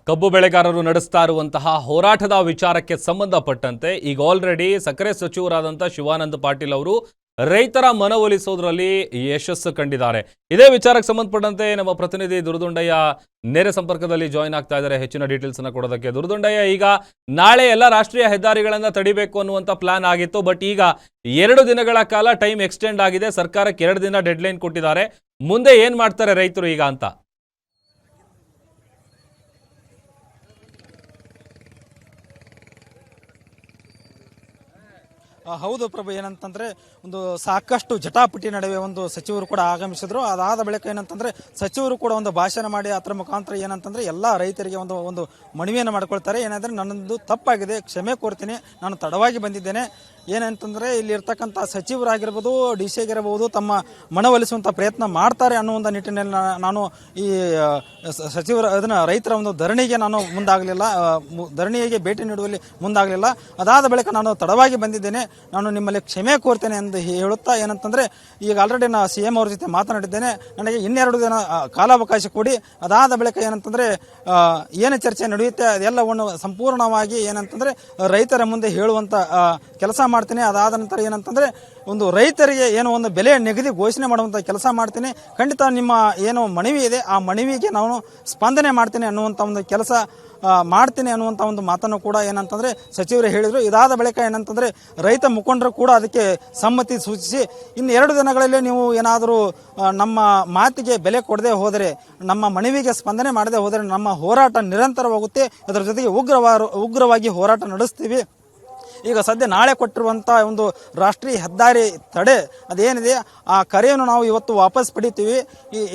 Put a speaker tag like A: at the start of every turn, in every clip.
A: ಕಬ್ಬು ಬೆಳೆಗಾರರು ನಡೆಸ್ತಾ ಇರುವಂತಹ ಹೋರಾಟದ ವಿಚಾರಕ್ಕೆ ಸಂಬಂಧಪಟ್ಟಂತೆ ಈಗ ಆಲ್ರೆಡಿ ಸಕ್ಕರೆ ಸಚಿವರಾದಂಥ ಶಿವಾನಂದ ಪಾಟೀಲ್ ಅವರು ರೈತರ ಮನವೊಲಿಸೋದ್ರಲ್ಲಿ ಯಶಸ್ಸು ಕಂಡಿದ್ದಾರೆ. ಇದೇ ವಿಚಾರಕ್ಕೆ ಸಂಬಂಧಪಟ್ಟಂತೆ ನಮ್ಮ ಪ್ರತಿನಿಧಿ ದುರ್ದುಂಡಯ್ಯ ನೇರ ಸಂಪರ್ಕದಲ್ಲಿ ಜಾಯಿನ್ ಆಗ್ತಾ ಇದ್ದಾರೆ ಹೆಚ್ಚಿನ ಡೀಟೇಲ್ಸ್ ಅನ್ನ ಕೊಡೋದಕ್ಕೆ. ದುರ್ದುಂಡಯ್ಯ, ಈಗ ನಾಳೆ ಎಲ್ಲ ರಾಷ್ಟ್ರೀಯ ಹೆದ್ದಾರಿಗಳನ್ನ ತಡಿಬೇಕು ಅನ್ನುವಂಥ ಪ್ಲಾನ್ ಆಗಿತ್ತು, ಬಟ್ ಈಗ 2 ದಿನಗಳ ಕಾಲ ಟೈಮ್ ಎಕ್ಸ್ಟೆಂಡ್ ಆಗಿದೆ. ಸರ್ಕಾರಕ್ಕೆ 2 ದಿನ ಡೆಡ್ಲೈನ್ ಕೊಟ್ಟಿದ್ದಾರೆ. ಮುಂದೆ ಏನ್ ಮಾಡ್ತಾರೆ ರೈತರು ಈಗ ಅಂತ?
B: ಹೌದು ಪ್ರಭು, ಏನಂತಂದ್ರೆ ಒಂದು ಸಾಕಷ್ಟು ಜಟಾಪಟಿ ನಡುವೆ ಒಂದು ಸಚಿವರು ಕೂಡ ಆಗಮಿಸಿದ್ರು. ಅದಾದ ಬಳಿಕ ಏನಂತಂದ್ರೆ ಸಚಿವರು ಕೂಡ ಒಂದು ಭಾಷಣ ಮಾಡಿ ಅದರ ಮುಖಾಂತರ ಏನಂತಂದ್ರೆ ಎಲ್ಲಾ ರೈತರಿಗೆ ಒಂದು ಮನವಿಯನ್ನು ಮಾಡ್ಕೊಳ್ತಾರೆ. ಏನಂದ್ರೆ ನನ್ನದು ತಪ್ಪಾಗಿದೆ, ಕ್ಷಮೆ ಕೋರ್ತೀನಿ, ನಾನು ತಡವಾಗಿ ಬಂದಿದ್ದೇನೆ. ಏನಂತಂದ್ರೆ ಇಲ್ಲಿ ಇರ್ತಕ್ಕಂಥ ಸಚಿವರಾಗಿರ್ಬೋದು, ಡಿ ಸಿ ಆಗಿರಬಹುದು, ತಮ್ಮ ಮನವೊಲಿಸುವಂತ ಪ್ರಯತ್ನ ಮಾಡ್ತಾರೆ ಅನ್ನೋ ಒಂದು ನಿಟ್ಟಿನಲ್ಲಿ ನಾನು ಈ ಸಚಿವರ ರೈತರ ಒಂದು ಧರಣಿಗೆ ನಾನು ಮುಂದಾಗಲಿಲ್ಲ, ಧರಣಿಗೆ ಭೇಟಿ ನೀಡುವಲ್ಲಿ ಮುಂದಾಗಲಿಲ್ಲ. ಅದಾದ ಬಳಿಕ ನಾನು ತಡವಾಗಿ ಬಂದಿದ್ದೇನೆ, ನಾನು ನಿಮ್ಮಲ್ಲಿ ಕ್ಷಮೆ ಕೋರ್ತೇನೆ ಎಂದು ಹೇಳುತ್ತಾ ಏನಂತಂದ್ರೆ ಈಗ ಆಲ್ರೆಡಿ ನಾನು CM ಅವ್ರ ಜೊತೆ ಮಾತನಾಡಿದ್ದೇನೆ, ನನಗೆ 2 ದಿನ ಕಾಲಾವಕಾಶ ಕೊಡಿ. ಅದಾದ ಬಳಿಕ ಏನಂತಂದ್ರೆ ಏನು ಚರ್ಚೆ ನಡೆಯುತ್ತೆ ಅದೆಲ್ಲವನ್ನು ಸಂಪೂರ್ಣವಾಗಿ ಏನಂತಂದ್ರೆ ರೈತರ ಮುಂದೆ ಹೇಳುವಂತ ಕೆಲಸ ಮಾಡ್ತೀನಿ. ಅದಾದ ನಂತರ ಏನಂತಂದ್ರೆ ಒಂದು ರೈತರಿಗೆ ಏನೋ ಒಂದು ಬೆಲೆ ನಿಗದಿ ಘೋಷಣೆ ಮಾಡುವಂತ ಕೆಲಸ ಮಾಡ್ತೀನಿ. ಖಂಡಿತ ನಿಮ್ಮ ಏನೋ ಮನವಿ ಇದೆ ಆ ಮನವಿಗೆ ನಾನು ಸ್ಪಂದನೆ ಮಾಡ್ತೀನಿ ಅನ್ನುವಂಥ ಒಂದು ಕೆಲಸ ಮಾಡ್ತೀನಿ ಅನ್ನುವಂಥ ಒಂದು ಮಾತನ್ನು ಕೂಡ ಏನಂತಂದ್ರೆ ಸಚಿವರು ಹೇಳಿದರು. ಇದಾದ ಬಳಿಕ ಏನಂತಂದ್ರೆ ರೈತ ಮುಖಂಡರು ಕೂಡ ಅದಕ್ಕೆ ಸಮ್ಮತಿ ಸೂಚಿಸಿ ಇನ್ನು 2 ದಿನಗಳಲ್ಲಿ ನೀವು ಏನಾದರೂ ನಮ್ಮ ಮಾತಿಗೆ ಬೆಲೆ ಕೊಡದೆ ಹೋದರೆ, ನಮ್ಮ ಮನವಿಗೆ ಸ್ಪಂದನೆ ಮಾಡದೆ ಹೋದರೆ ನಮ್ಮ ಹೋರಾಟ ನಿರಂತರವಾಗುತ್ತೆ, ಅದರ ಜೊತೆಗೆ ಉಗ್ರವಾಗಿ ಹೋರಾಟ ನಡೆಸ್ತೀವಿ. ಈಗ ಸದ್ಯ ನಾಳೆ ಕೊಟ್ಟಿರುವಂಥ ಒಂದು ರಾಷ್ಟ್ರೀಯ ಹೆದ್ದಾರಿ ತಡೆ ಅದೇನಿದೆ ಆ ಕರೆಯನ್ನು ನಾವು ಇವತ್ತು ವಾಪಸ್ ಪಡಿತೀವಿ.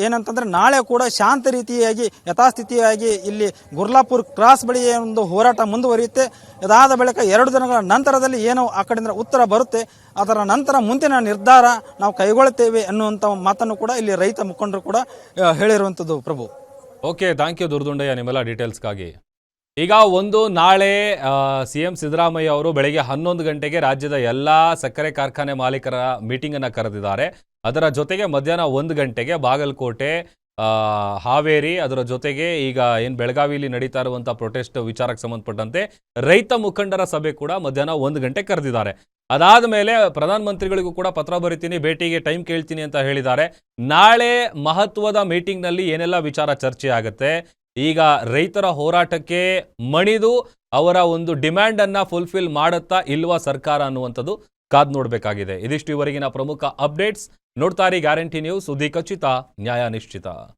B: ಏನಂತಂದ್ರೆ ನಾಳೆ ಕೂಡ ಶಾಂತ ರೀತಿಯಾಗಿ ಯಥಾಸ್ಥಿತಿಯಾಗಿ ಇಲ್ಲಿ ಗುರ್ಲಾಪುರ್ ಕ್ರಾಸ್ ಬಳಿ ಒಂದು ಹೋರಾಟ ಮುಂದುವರಿಯುತ್ತೆ. ಇದಾದ ಬಳಿಕ 2 ದಿನಗಳ ನಂತರದಲ್ಲಿ ಏನು ಆ ಕಡೆಯಿಂದ ಉತ್ತರ ಬರುತ್ತೆ ಅದರ ನಂತರ ಮುಂದಿನ ನಿರ್ಧಾರ ನಾವು ಕೈಗೊಳ್ಳುತ್ತೇವೆ ಅನ್ನುವಂಥ ಮಾತನ್ನು ಕೂಡ ಇಲ್ಲಿ ರೈತ ಮುಖಂಡರು ಕೂಡ ಹೇಳಿರುವಂಥದ್ದು. ಪ್ರಭು,
A: ಓಕೆ, ಥ್ಯಾಂಕ್ ಯು ದುರ್ದುಂಡಯ್ಯ ನಿಮ್ಮೆಲ್ಲ ಡೀಟೇಲ್ಸ್ಗಾಗಿ. ಈಗ ನಾಳೆ CM ಸಿದ್ದರಾಮಯ್ಯ ಅವರು ಬೆಳಗ್ಗೆ 11 ಗಂಟೆಗೆ ರಾಜ್ಯದ ಎಲ್ಲ ಸಕ್ಕರೆ ಕಾರ್ಖಾನೆ ಮಾಲೀಕರ ಮೀಟಿಂಗನ್ನು ಕರೆದಿದ್ದಾರೆ. ಅದರ ಜೊತೆಗೆ ಮಧ್ಯಾಹ್ನ 1 ಗಂಟೆಗೆ ಬಾಗಲಕೋಟೆ, ಹಾವೇರಿ, ಅದರ ಜೊತೆಗೆ ಈಗ ಏನು ಬೆಳಗಾವಿಯಲ್ಲಿ ನಡೀತಾ ಇರುವಂಥ ಪ್ರೊಟೆಸ್ಟ್ ವಿಚಾರಕ್ಕೆ ಸಂಬಂಧಪಟ್ಟಂತೆ ರೈತ ಮುಖಂಡರ ಸಭೆ ಕೂಡ ಮಧ್ಯಾಹ್ನ 1 ಗಂಟೆ ಕರೆದಿದ್ದಾರೆ. ಅದಾದ ಮೇಲೆ ಪ್ರಧಾನಮಂತ್ರಿಗಳಿಗೂ ಕೂಡ ಪತ್ರ ಬರೀತೀನಿ, ಭೇಟಿಗೆ ಟೈಮ್ ಕೇಳ್ತೀನಿ ಅಂತ ಹೇಳಿದ್ದಾರೆ. ನಾಳೆ ಮಹತ್ವದ ಮೀಟಿಂಗ್ನಲ್ಲಿ ಏನೆಲ್ಲ ವಿಚಾರ ಚರ್ಚೆ ಆಗುತ್ತೆ, ಈಗ ರೈತರ ಹೋರಾಟಕ್ಕೆ ಮಣಿದು ಅವರ ಒಂದು ಡಿಮ್ಯಾಂಡ್ ಅನ್ನ ಫುಲ್ಫಿಲ್ ಮಾಡುತ್ತಾ ಇಲ್ವಾ ಸರ್ಕಾರ ಅನ್ನುವಂಥದ್ದು ಕಾದ್ ನೋಡಬೇಕಾಗಿದೆ. ಇದಿಷ್ಟು ಇವರೆಗಿನ ಪ್ರಮುಖ ಅಪ್ಡೇಟ್ಸ್. ನೋಡ್ತಾರಿ ಗ್ಯಾರಂಟಿ ನ್ಯೂಸ್, ಸುದ್ದಿ ಖಚಿತ, ನ್ಯಾಯ ನಿಶ್ಚಿತ.